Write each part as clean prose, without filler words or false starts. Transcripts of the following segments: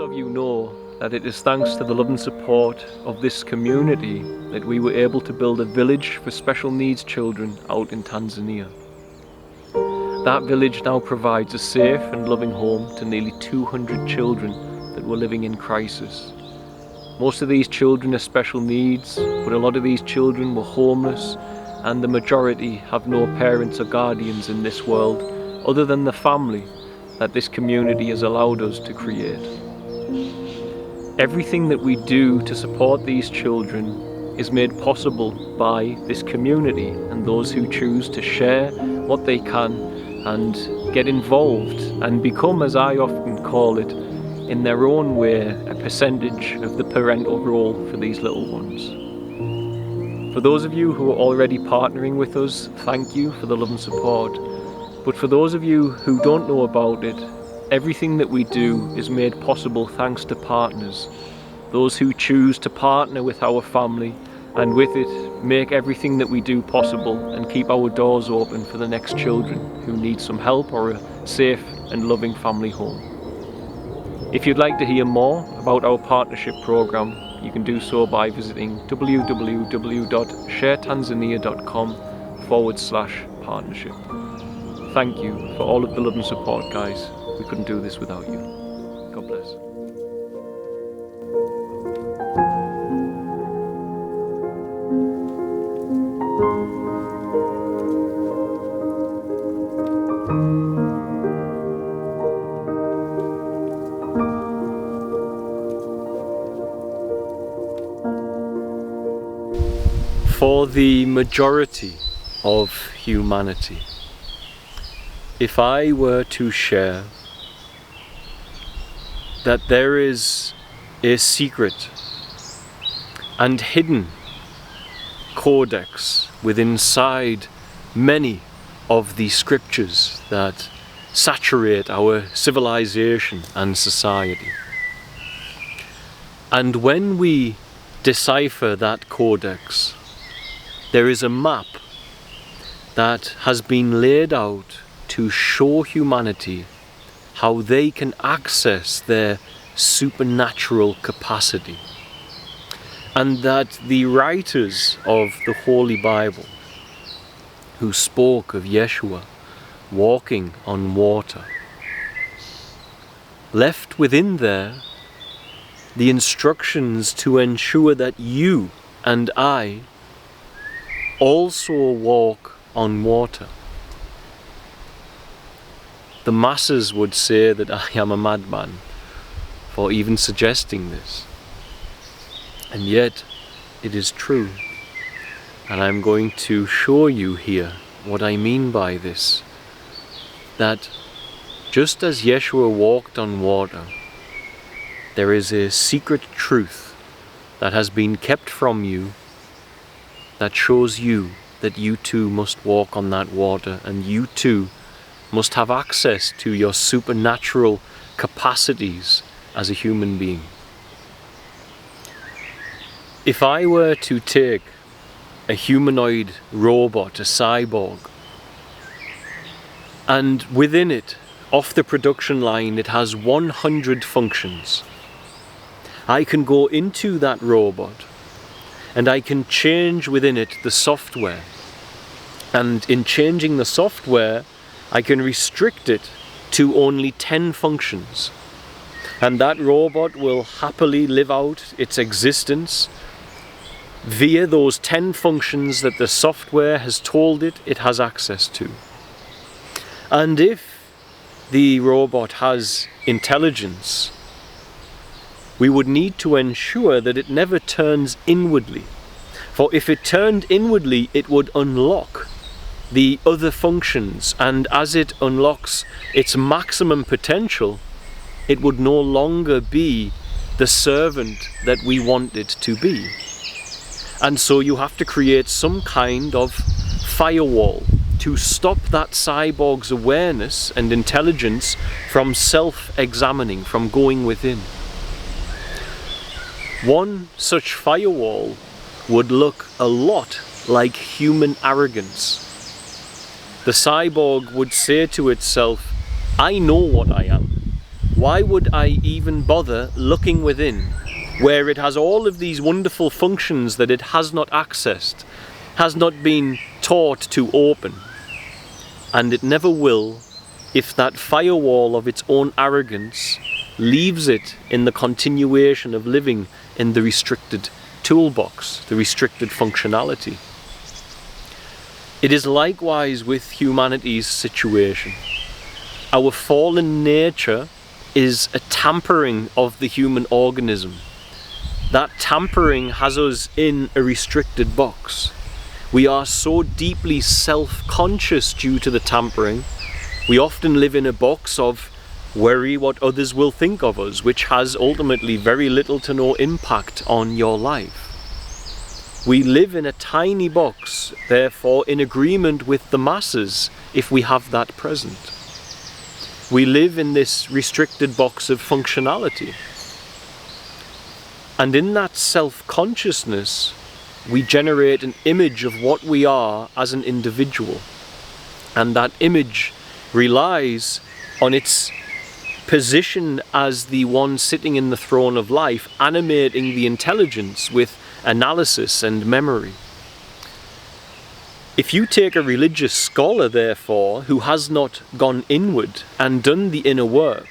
of you know that it is thanks to the love and support of this community that we were able to build a village for special needs children out in Tanzania. That village now provides a safe and loving home to nearly 200 children that were living in crisis. Most of these children are special needs, but a lot of these children were homeless, and the majority have no parents or guardians in this world other than the family that this community has allowed us to create. Everything that we do to support these children is made possible by this community and those who choose to share what they can and get involved and become, as I often call it, in their own way, a percentage of the parental role for these little ones. For those of you who are already partnering with us, thank you for the love and support. But for those of you who don't know about it, everything that we do is made possible thanks to partners, those who choose to partner with our family and with it make everything that we do possible and keep our doors open for the next children who need some help or a safe and loving family home. If you'd like to hear more about our partnership program, you can do so by visiting www.sharetanzania.com/partnership. Thank you for all of the love and support, guys. We couldn't do this without you. God bless. For the majority of humanity, if I were to share that there is a secret and hidden codex within inside many of the scriptures that saturate our civilization and society, and when we decipher that codex, there is a map that has been laid out to show humanity how they can access their supernatural capacity, and that the writers of the Holy Bible, who spoke of Yeshua walking on water, left within there the instructions to ensure that you and I also walk on water. The masses would say that I am a madman for even suggesting this. And yet, it is true. And I'm going to show you here what I mean by this. That just as Yeshua walked on water, there is a secret truth that has been kept from you that shows you that you too must walk on that water, and you too must have access to your supernatural capacities as a human being. If I were to take a humanoid robot, a cyborg, and within it, off the production line, it has 100 functions, I can go into that robot and I can change within it the software. And in changing the software, I can restrict it to only 10 functions. And that robot will happily live out its existence via those 10 functions that the software has told it has access to. And if the robot has intelligence, we would need to ensure that it never turns inwardly. For if it turned inwardly, it would unlock the other functions, and as it unlocks its maximum potential, it would no longer be the servant that we want it to be. And so you have to create some kind of firewall to stop that cyborg's awareness and intelligence from self-examining, from going within. One such firewall would look a lot like human arrogance. The cyborg would say to itself, I know what I am. why would I even bother looking within, where it has all of these wonderful functions that it has not accessed, has not been taught to open, and it never will if that firewall of its own arrogance leaves it in the continuation of living in the restricted toolbox, the restricted functionality. It is likewise with humanity's situation. Our fallen nature is a tampering of the human organism. That tampering has us in a restricted box. We are so deeply self-conscious due to the tampering. We often live in a box of worry what others will think of us, which has ultimately very little to no impact on your life. We live in a tiny box, therefore in agreement with the masses, if we have that present. We live in this restricted box of functionality. And in that self-consciousness, we generate an image of what we are as an individual. And that image relies on its position as the one sitting in the throne of life, animating the intelligence with analysis and memory. If you take a religious scholar, therefore, who has not gone inward and done the inner work,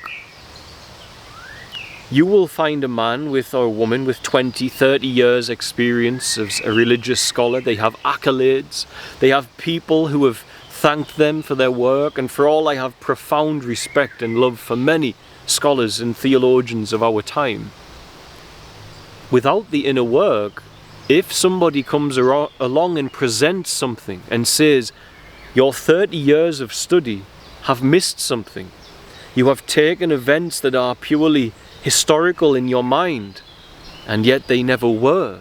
you will find a man with or a woman with 20, 30 years experience as a religious scholar. They have accolades. They have people who have thanked them for their work, and for all I have profound respect and love for many scholars and theologians of our time. Without the inner work, if somebody comes along and presents something and says, your 30 years of study have missed something, you have taken events that are purely historical in your mind, and yet they never were.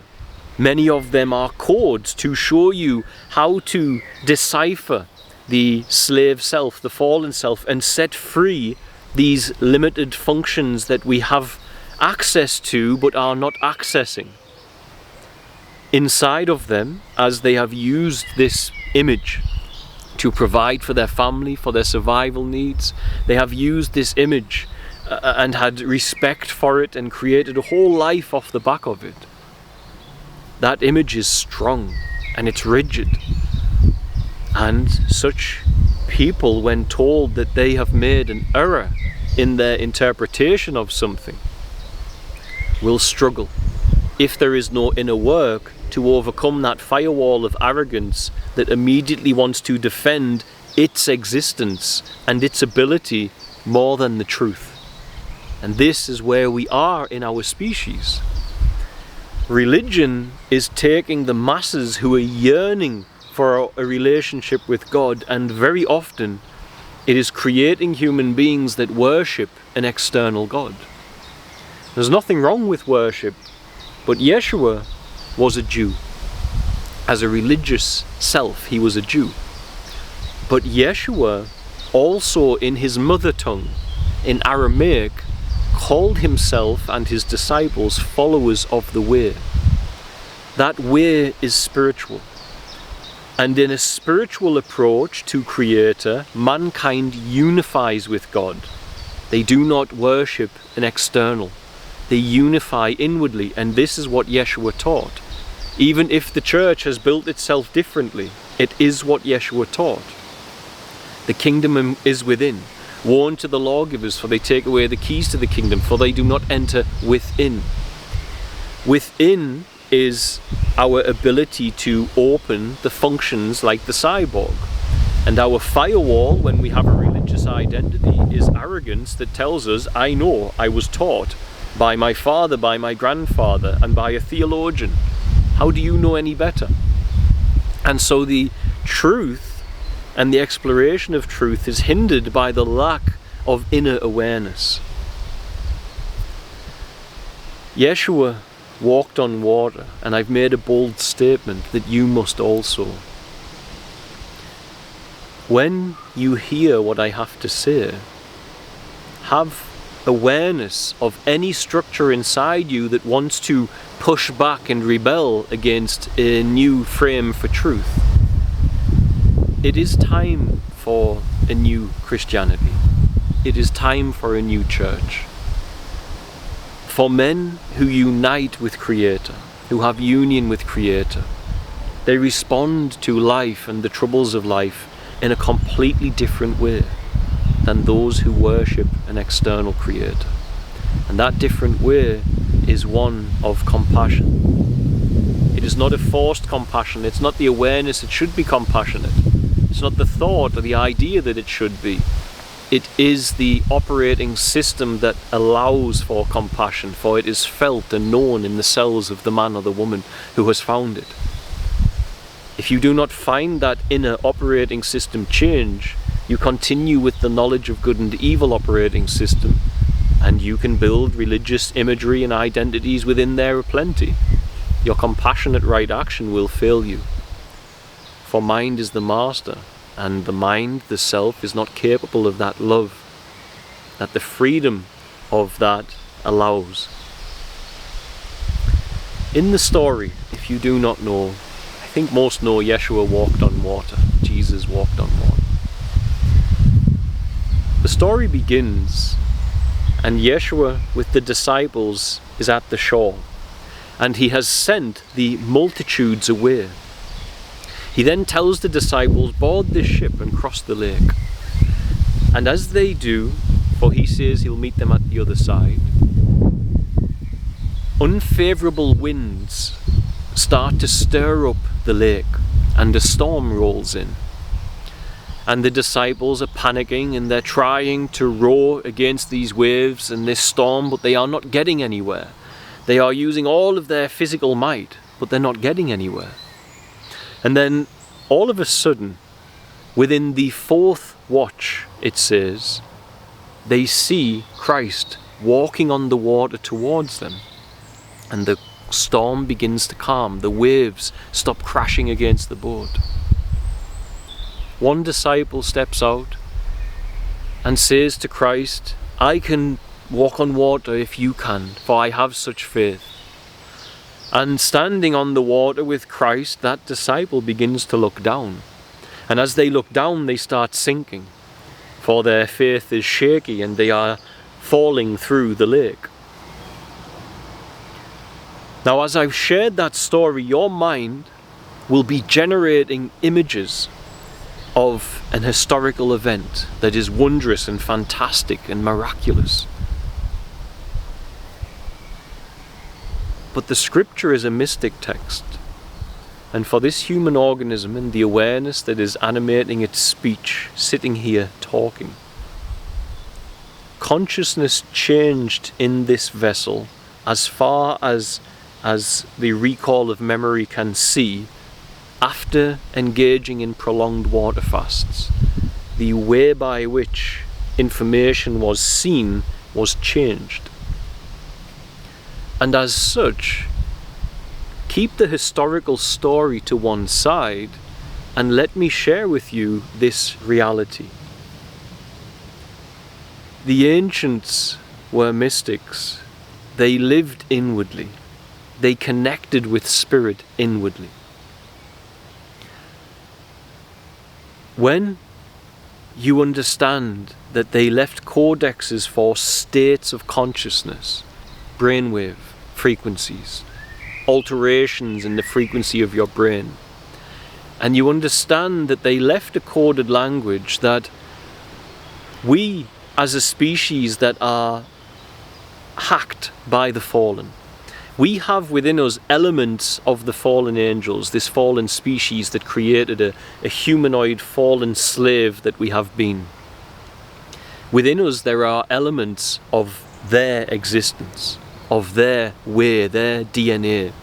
Many of them are codes to show you how to decipher the slave self, the fallen self, and set free these limited functions that we have access to but are not accessing. Inside of them, as they have used this image to provide for their family, for their survival needs, they have used this image and had respect for it and created a whole life off the back of it. That image is strong and it's rigid. And such people, when told that they have made an error in their interpretation of something, will struggle, if there is no inner work, to overcome that firewall of arrogance that immediately wants to defend its existence and its ability more than the truth. And this is where we are in our species. Religion is taking the masses who are yearning for a relationship with God, and very often it is creating human beings that worship an external God. There's nothing wrong with worship, but Yeshua was a Jew. As a religious self, he was a Jew. But Yeshua also, in his mother tongue, in Aramaic, called himself and his disciples followers of the way. That way is spiritual. And in a spiritual approach to Creator, mankind unifies with God. They do not worship an external. They unify inwardly, and this is what Yeshua taught. Even if the church has built itself differently, it is what Yeshua taught. The kingdom is within. Woe unto the lawgivers, for they take away the keys to the kingdom, for they do not enter within. Within is our ability to open the functions like the cyborg. And our firewall, when we have a religious identity, is arrogance that tells us, I know, I was taught by my father, by my grandfather, and by a theologian. How do you know any better? And so the truth and the exploration of truth is hindered by the lack of inner awareness. Yeshua walked on water, and I've made a bold statement that you must also. When you hear what I have to say, have awareness of any structure inside you that wants to push back and rebel against a new frame for truth. It is time for a new Christianity. it is time for a new church. For men who unite with Creator, who have union with Creator, they respond to life and the troubles of life in a completely different way than those who worship an external Creator. And that different way is one of compassion. It is not a forced compassion. It's not the awareness it should be compassionate. It's not the thought or the idea that it should be. It is the operating system that allows for compassion, for it is felt and known in the cells of the man or the woman who has found it. If you do not find that inner operating system change, you continue with the knowledge of good and evil operating system, and you can build religious imagery and identities within there aplenty. Your compassionate right action will fail you. For mind is the master, and the mind, the self, is not capable of that love that the freedom of that allows. In the story, if you do not know, I think most know Yeshua walked on water. Jesus walked on water. The story begins, and Yeshua with the disciples is at the shore, and he has sent the multitudes away. He then tells the disciples, board this ship and cross the lake. And as they do, for he says he'll meet them at the other side, unfavourable winds start to stir up the lake, and a storm rolls in. And the disciples are panicking, and they're trying to row against these waves and this storm, but they are not getting anywhere. They are using all of their physical might, but they're not getting anywhere. And then, all of a sudden, within the fourth watch, it says, they see Christ walking on the water towards them. And the storm begins to calm. The waves stop crashing against the boat. One disciple steps out and says to Christ, I can walk on water if you can, for I have such faith. And standing on the water with Christ, that disciple begins to look down. And as they look down, they start sinking, for their faith is shaky and they are falling through the lake. Now, as I've shared that story, your mind will be generating images of an historical event that is wondrous and fantastic and miraculous. But the scripture is a mystic text, and for this human organism and the awareness that is animating its speech, sitting here talking, consciousness changed in this vessel as far as the recall of memory can see after engaging in prolonged water fasts. The way by which information was seen was changed. And as such, keep the historical story to one side and let me share with you this reality. The ancients were mystics. They lived inwardly. They connected with spirit inwardly. When you understand that they left codexes for states of consciousness, brainwave frequencies, alterations in the frequency of your brain, and you understand that they left a coded language that we as a species that are hacked by the fallen, we have within us elements of the fallen angels, this fallen species that created a humanoid fallen slave that we have been. Within us there are elements of their existence, of their way, their DNA.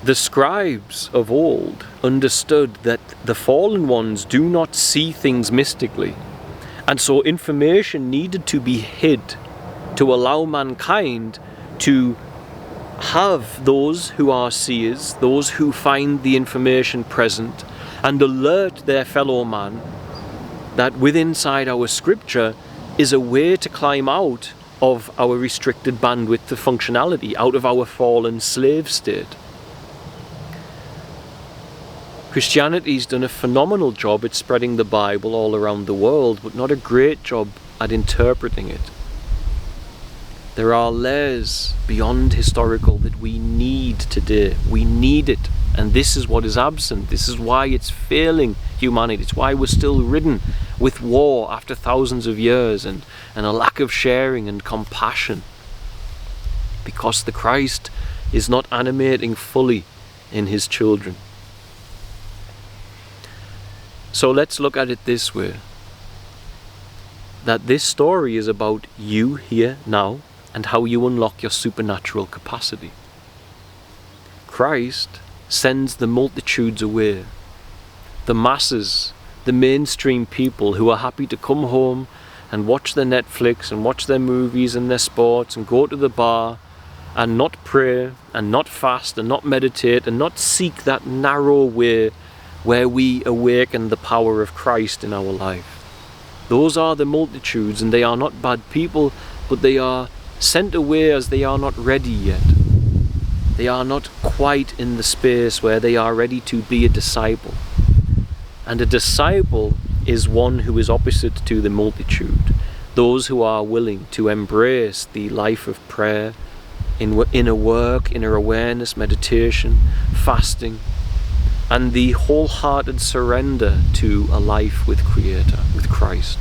The scribes of old understood that the fallen ones do not see things mystically, and so information needed to be hid to allow mankind to have those who are seers, those who find the information present, and alert their fellow man that within inside our scripture is a way to climb out of our restricted bandwidth of functionality, out of our fallen slave state. Christianity's done a phenomenal job at spreading the Bible all around the world, but not a great job at interpreting it. There are layers beyond historical that we need today. We need it. And this is what is absent. This is why it's failing humanity. It's why we're still ridden with war after thousands of years and a lack of sharing and compassion. Because the Christ is not animating fully in his children. So let's look at it this way. That this story is about you here now and how you unlock your supernatural capacity. Christ sends the multitudes away, the masses, the mainstream people who are happy to come home and watch their Netflix and watch their movies and their sports and go to the bar and not pray and not fast and not meditate and not seek that narrow way where we awaken the power of Christ in our life. Those are the multitudes, and they are not bad people, but they are sent away as they are not ready yet. They are not quite in the space where they are ready to be a disciple. And a disciple is one who is opposite to the multitude. Those who are willing to embrace the life of prayer, inner work, inner awareness, meditation, fasting, and the wholehearted surrender to a life with Creator, with Christ.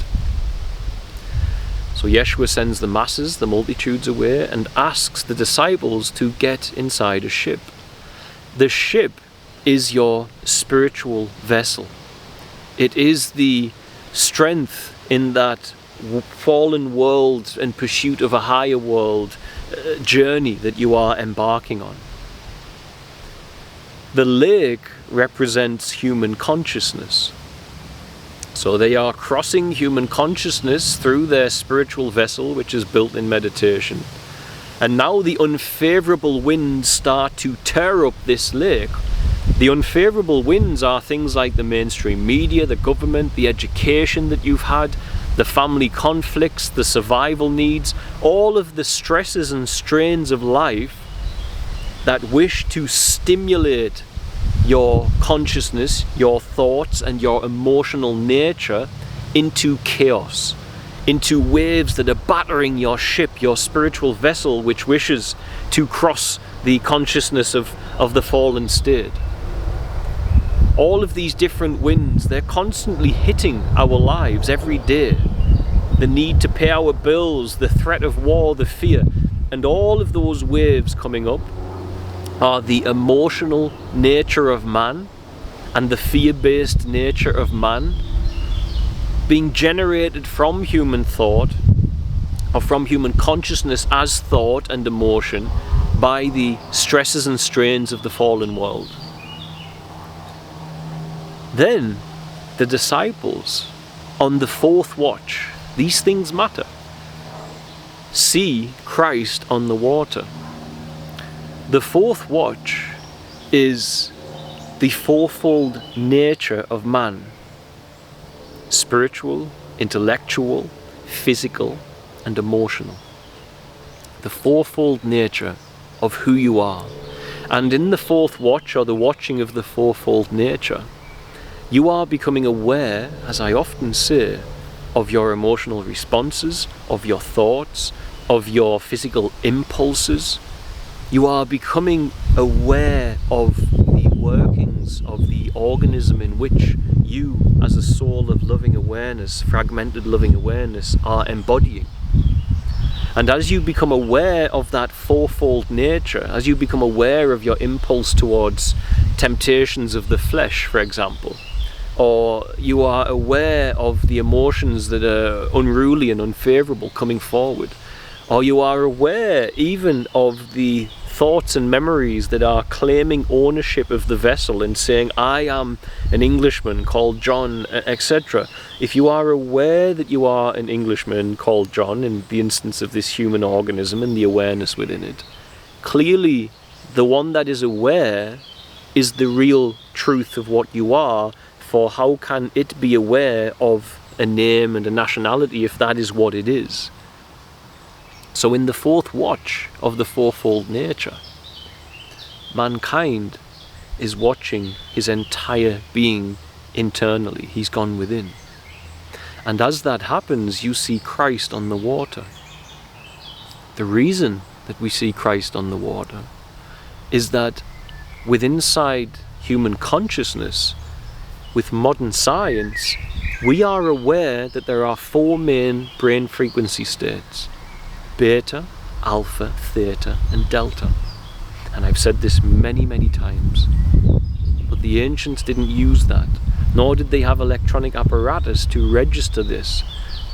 So Yeshua sends the masses, the multitudes away, and asks the disciples to get inside a ship. The ship is your spiritual vessel. It is the strength in that fallen world and pursuit of a higher world journey that you are embarking on. The lake represents human consciousness. So they are crossing human consciousness through their spiritual vessel, which is built in meditation. And now the unfavorable winds start to tear up this lake. The unfavorable winds are things like the mainstream media, the government, the education that you've had, the family conflicts, the survival needs, all of the stresses and strains of life that wish to stimulate your consciousness, your thoughts, and your emotional nature into chaos, into waves that are battering your ship, your spiritual vessel, which wishes to cross the consciousness of the fallen state. All of these different winds, they're constantly hitting our lives every day. The need to pay our bills, the threat of war, the fear, and all of those waves coming up are the emotional nature of man and the fear-based nature of man being generated from human thought or from human consciousness as thought and emotion by the stresses and strains of the fallen world. Then the disciples on the fourth watch, these things matter, see Christ on the water. The fourth watch is the fourfold nature of man: spiritual, intellectual, physical, and emotional. The fourfold nature of who you are. And in the fourth watch, or the watching of the fourfold nature, you are becoming aware, as I often say, of your emotional responses, of your thoughts, of your physical impulses. You are becoming aware of the workings of the organism in which you, as a soul of loving awareness, fragmented loving awareness, are embodying. And as you become aware of that fourfold nature, as you become aware of your impulse towards temptations of the flesh, for example, or you are aware of the emotions that are unruly and unfavorable coming forward, or you are aware even of the thoughts and memories that are claiming ownership of the vessel and saying, I am an Englishman called John, etc. If you are aware that you are an Englishman called John, in the instance of this human organism and the awareness within it, clearly the one that is aware is the real truth of what you are, for how can it be aware of a name and a nationality if that is what it is? So in the fourth watch of the fourfold nature, mankind is watching his entire being internally. He's gone within. And as that happens, you see Christ on the water. The reason that we see Christ on the water is that inside human consciousness, with modern science, we are aware that there are 4 main brain frequency states: beta, alpha, theta, and delta. And I've said this many, many times. But the ancients didn't use that, nor did they have electronic apparatus to register this.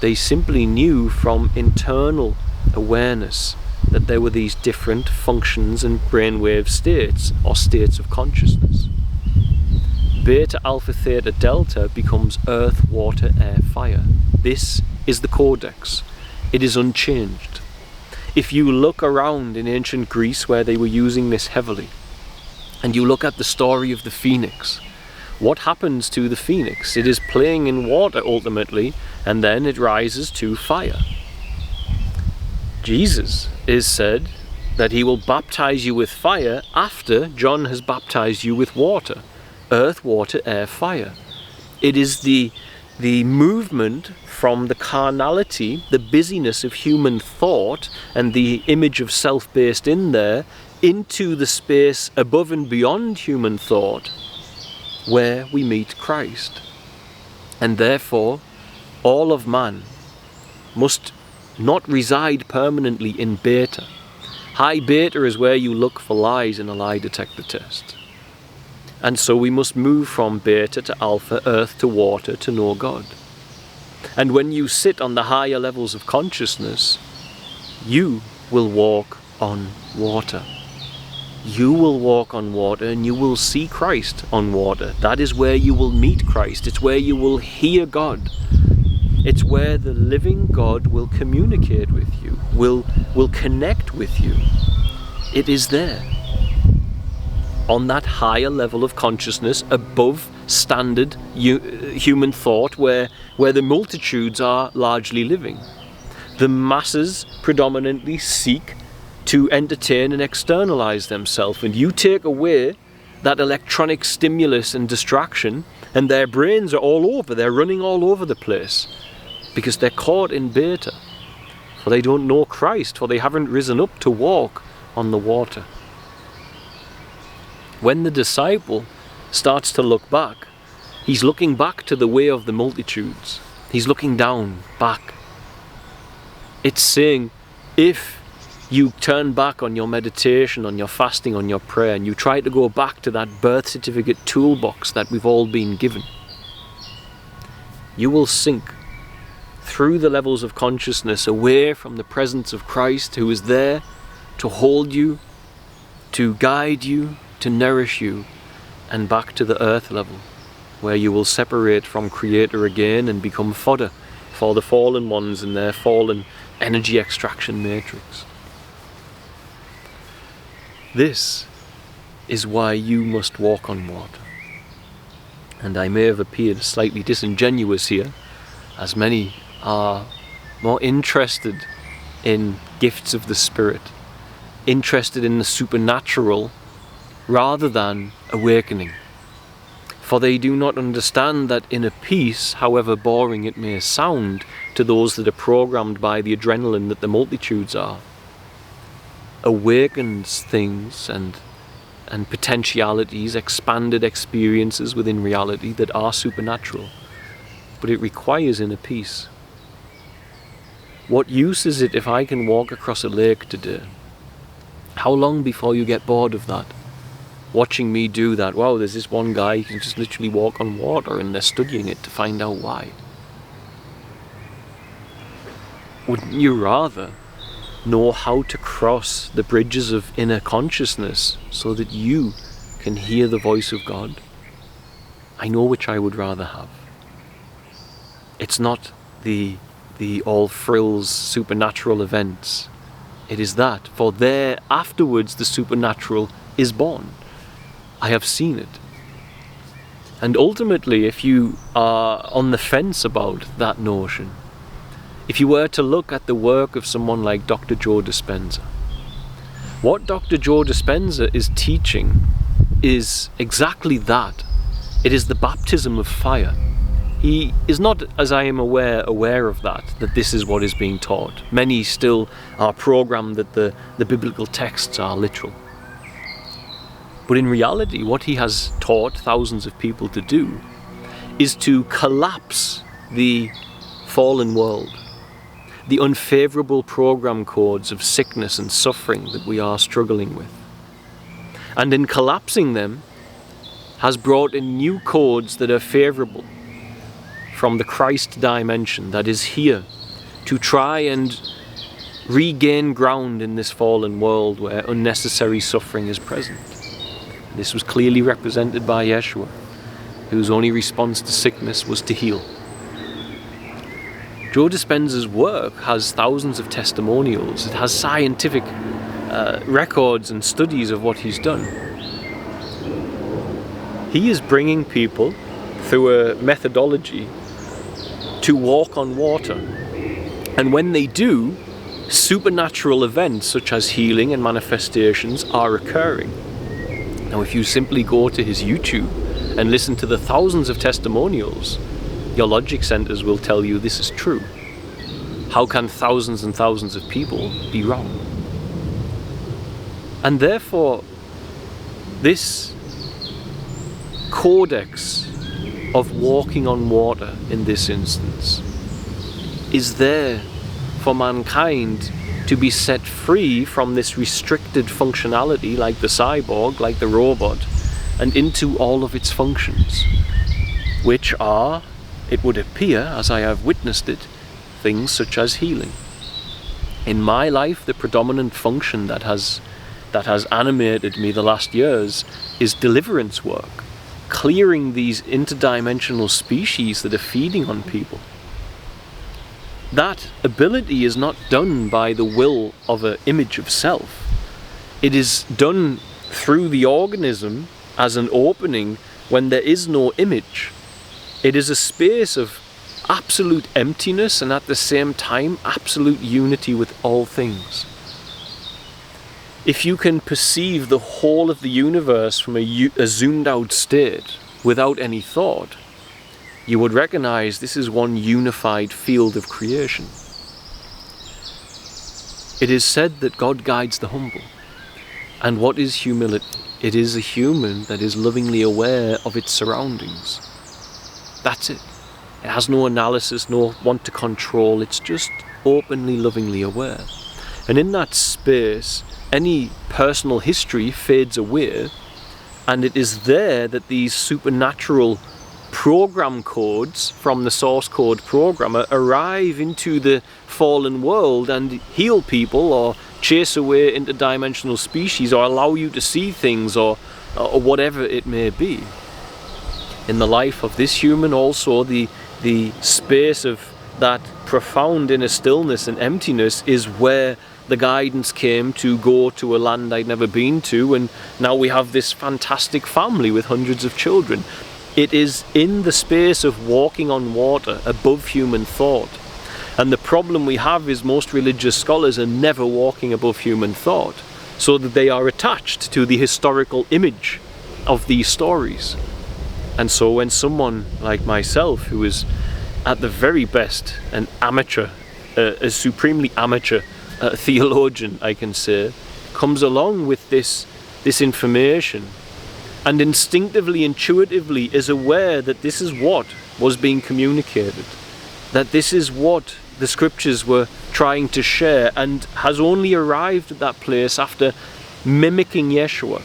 They simply knew from internal awareness that there were these different functions and brainwave states, or states of consciousness. Beta, alpha, theta, delta becomes earth, water, air, fire. This is the codex. It is unchanged. If you look around in ancient Greece, where they were using this heavily, and you look at the story of the phoenix, what happens to the phoenix? It is playing in water ultimately, and then it rises to fire. Jesus is said that he will baptize you with fire after John has baptized you with water. Earth, water, air, fire. It is the movement from the carnality, the busyness of human thought, and the image of self based in there, into the space above and beyond human thought, where we meet Christ. And therefore, all of man must not reside permanently in beta. High beta is where you look for lies in a lie detector test. And so we must move from beta to alpha, earth to water, to know God. And when you sit on the higher levels of consciousness, you will walk on water. You will walk on water, and you will see Christ on water. That is where you will meet Christ. It's where you will hear God. It's where the living God will communicate with you, will connect with you. It is there, on that higher level of consciousness, above standard human thought, where the multitudes are largely living. The masses predominantly seek to entertain and externalize themselves, and you take away that electronic stimulus and distraction, and their brains are all over, they're running all over the place, because they're caught in beta, for they don't know Christ, for they haven't risen up to walk on the water. When the disciple starts to look back, he's looking back to the way of the multitudes. He's looking down, back. It's saying, if you turn back on your meditation, on your fasting, on your prayer, and you try to go back to that birth certificate toolbox that we've all been given, you will sink through the levels of consciousness away from the presence of Christ, who is there to hold you, to guide you, to nourish you, and back to the earth level, where you will separate from Creator again and become fodder for the fallen ones in their fallen energy extraction matrix. This is why you must walk on water. And I may have appeared slightly disingenuous here, as many are more interested in gifts of the Spirit, interested in the supernatural, rather than awakening. For they do not understand that inner peace, however boring it may sound to those that are programmed by the adrenaline that the multitudes are, awakens things and potentialities, expanded experiences within reality that are supernatural. But it requires inner peace. What use is it if I can walk across a lake today? How long before you get bored of that? Watching me do that. Wow, there's this one guy who can just literally walk on water, and they're studying it to find out why. Wouldn't you rather know how to cross the bridges of inner consciousness so that you can hear the voice of God? I know which I would rather have. It's not the all frills supernatural events. It is that, for there afterwards the supernatural is born. I have seen it. And ultimately, if you are on the fence about that notion, if you were to look at the work of someone like Dr. Joe Dispenza, what Dr. Joe Dispenza is teaching is exactly that. It is the baptism of fire. He is not, as I am aware of that this is what is being taught. Many still are programmed that the biblical texts are literal. But in reality, what he has taught thousands of people to do is to collapse the fallen world, the unfavorable program codes of sickness and suffering that we are struggling with. And in collapsing them, has brought in new codes that are favorable from the Christ dimension that is here to try and regain ground in this fallen world where unnecessary suffering is present. This was clearly represented by Yeshua, whose only response to sickness was to heal. Joe Dispenza's work has thousands of testimonials. It has scientific records and studies of what he's done. He is bringing people through a methodology to walk on water. And when they do, supernatural events such as healing and manifestations are occurring. Now, if you simply go to his YouTube and listen to the thousands of testimonials, your logic centers will tell you this is true. How can thousands and thousands of people be wrong? And therefore, this codex of walking on water in this instance is there for mankind to be set free from this restricted functionality like the cyborg, like the robot, and into all of its functions, which are, it would appear, as I have witnessed it, things such as healing. In my life, the predominant function that has animated me the last years is deliverance work, clearing these interdimensional species that are feeding on people. That ability is not done by the will of an image of self. It is done through the organism as an opening when there is no image. It is a space of absolute emptiness and at the same time absolute unity with all things. If you can perceive the whole of the universe from a zoomed out state without any thought, you would recognize this is one unified field of creation. It is said that God guides the humble. And what is humility? It is a human that is lovingly aware of its surroundings. That's it. It has no analysis, no want to control. It's just openly, lovingly aware. And in that space, any personal history fades away, and it is there that these supernatural program codes from the source code programmer arrive into the fallen world and heal people or chase away interdimensional species or allow you to see things or whatever it may be. In the life of this human also, the space of that profound inner stillness and emptiness is where the guidance came to go to a land I'd never been to, and now we have this fantastic family with hundreds of children. It is in the space of walking on water above human thought. And the problem we have is most religious scholars are never walking above human thought, so that they are attached to the historical image of these stories. And so when someone like myself, who is at the very best an amateur, a supremely amateur theologian, I can say, comes along with this information and instinctively, intuitively is aware that this is what was being communicated, that this is what the scriptures were trying to share, and has only arrived at that place after mimicking Yeshua,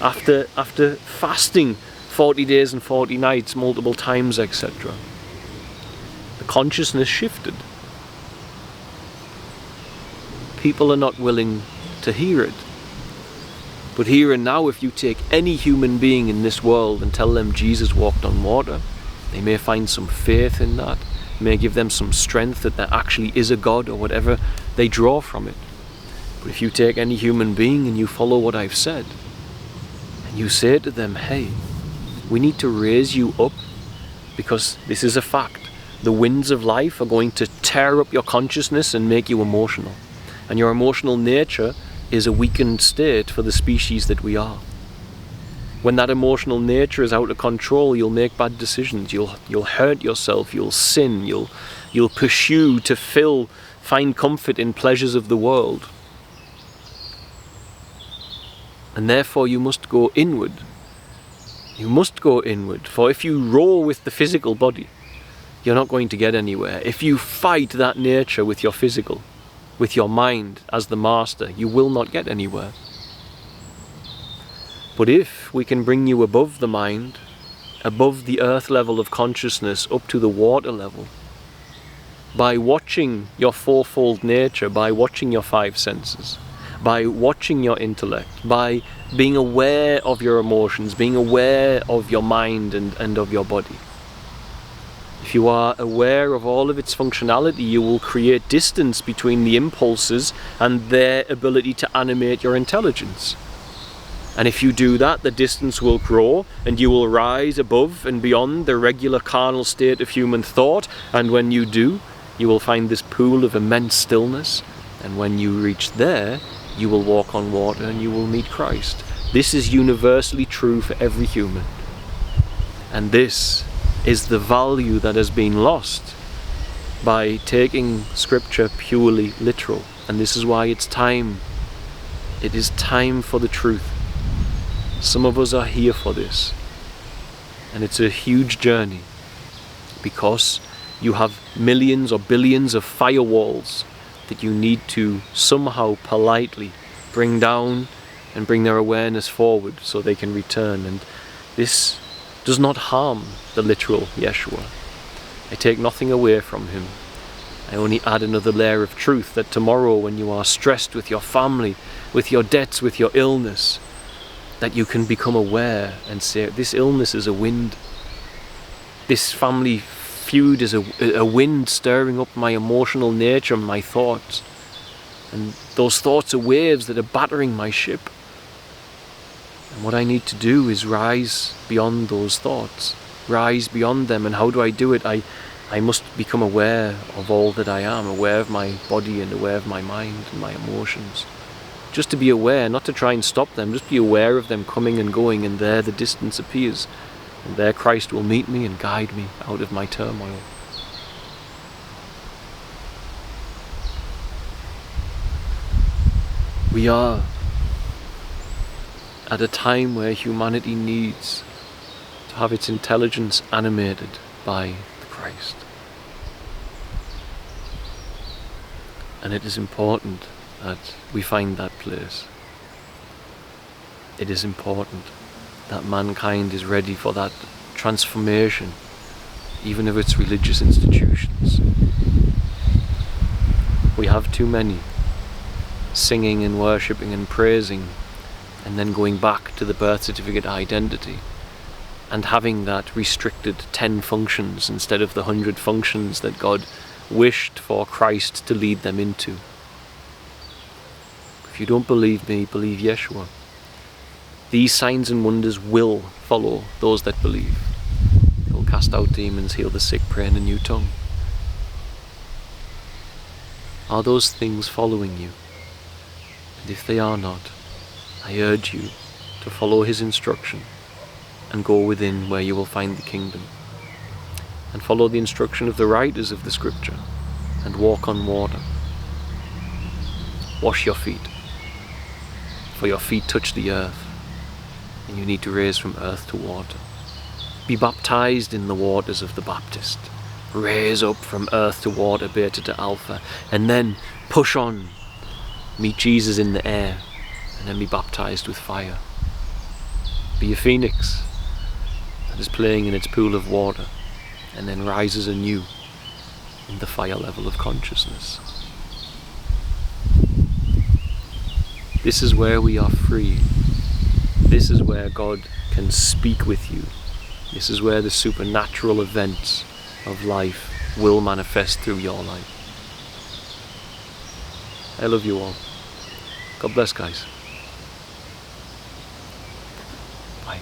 after fasting 40 days and 40 nights multiple times, etc. The consciousness shifted. People are not willing to hear it. But here and now, if you take any human being in this world and tell them Jesus walked on water, they may find some faith in that, may give them some strength that there actually is a God or whatever they draw from it. But if you take any human being and you follow what I've said, and you say to them, hey, we need to raise you up because this is a fact. The winds of life are going to tear up your consciousness and make you emotional. And your emotional nature is a weakened state for the species that we are. When that emotional nature is out of control, you'll make bad decisions, you'll hurt yourself, you'll sin, you'll pursue to find comfort in pleasures of the world. And therefore you must go inward. You must go inward, for if you roar with the physical body, you're not going to get anywhere. If you fight that nature with your physical, with your mind as the master, you will not get anywhere. But if we can bring you above the mind, above the earth level of consciousness, up to the water level, by watching your fourfold nature, by watching your five senses, by watching your intellect, by being aware of your emotions, being aware of your mind and of your body. If you are aware of all of its functionality, you will create distance between the impulses and their ability to animate your intelligence. And if you do that, the distance will grow and you will rise above and beyond the regular carnal state of human thought. And when you do, you will find this pool of immense stillness. And when you reach there, you will walk on water and you will meet Christ. This is universally true for every human. And this is the value that has been lost by taking scripture purely literal. And this is why it's time. It is time for the truth. Some of us are here for this. And it's a huge journey because you have millions or billions of firewalls that you need to somehow politely bring down and bring their awareness forward so they can return. And this does not harm the literal Yeshua. I take nothing away from him. I only add another layer of truth that tomorrow when you are stressed with your family, with your debts, with your illness, that you can become aware and say, this illness is a wind. This family feud is a wind stirring up my emotional nature and my thoughts. And those thoughts are waves that are battering my ship. And what I need to do is rise beyond those thoughts, rise beyond them. And how do I do it? I must become aware of all that I am, aware of my body and aware of my mind and my emotions. Just to be aware, not to try and stop them, just be aware of them coming and going, and there the distance appears. And there Christ will meet me and guide me out of my turmoil. We are at a time where humanity needs to have its intelligence animated by the Christ. And it is important that we find that place. It is important that mankind is ready for that transformation, even of its religious institutions. We have too many singing and worshipping and praising and then going back to the birth certificate identity and having that restricted 10 functions instead of the 100 functions that God wished for Christ to lead them into. If you don't believe me, believe Yeshua. These signs and wonders will follow those that believe. They will cast out demons, heal the sick, pray in a new tongue. Are those things following you? And if they are not, I urge you to follow his instruction and go within where you will find the kingdom. And follow the instruction of the writers of the scripture and walk on water. Wash your feet, for your feet touch the earth, and you need to raise from earth to water. Be baptized in the waters of the Baptist. Raise up from earth to water, beta to alpha, and then push on. Meet Jesus in the air, and then be baptized with fire. Be a phoenix that is playing in its pool of water, and then rises anew in the fire level of consciousness. This is where we are free. This is where God can speak with you. This is where the supernatural events of life will manifest through your life. I love you all. God bless, guys. Bye.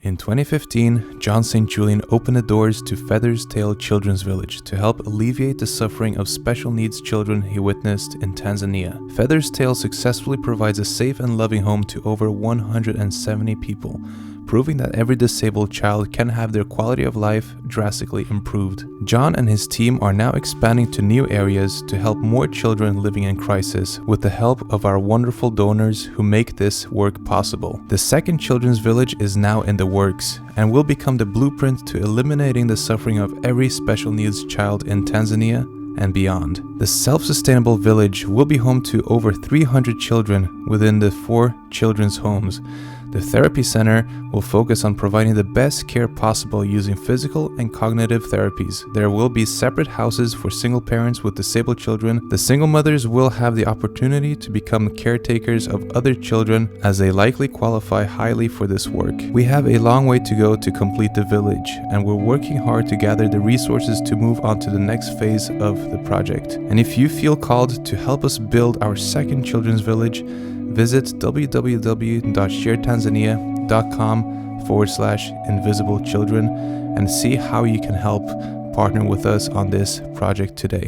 In 2015, John St. Julien opened the doors to Feather's Tale Children's Village to help alleviate the suffering of special needs children he witnessed in Tanzania. Feather's Tale successfully provides a safe and loving home to over 170 people, proving that every disabled child can have their quality of life drastically improved. John and his team are now expanding to new areas to help more children living in crisis with the help of our wonderful donors who make this work possible. The second children's village is now in the works and will become the blueprint to eliminating the suffering of every special needs child in Tanzania and beyond. The self-sustainable village will be home to over 300 children within the 4 children's homes. The therapy center will focus on providing the best care possible using physical and cognitive therapies. There will be separate houses for single parents with disabled children. The single mothers will have the opportunity to become caretakers of other children as they likely qualify highly for this work. We have a long way to go to complete the village, and we're working hard to gather the resources to move on to the next phase of the project. And if you feel called to help us build our second children's village, visit www.sharetanzania.com/invisible children and see how you can help partner with us on this project today.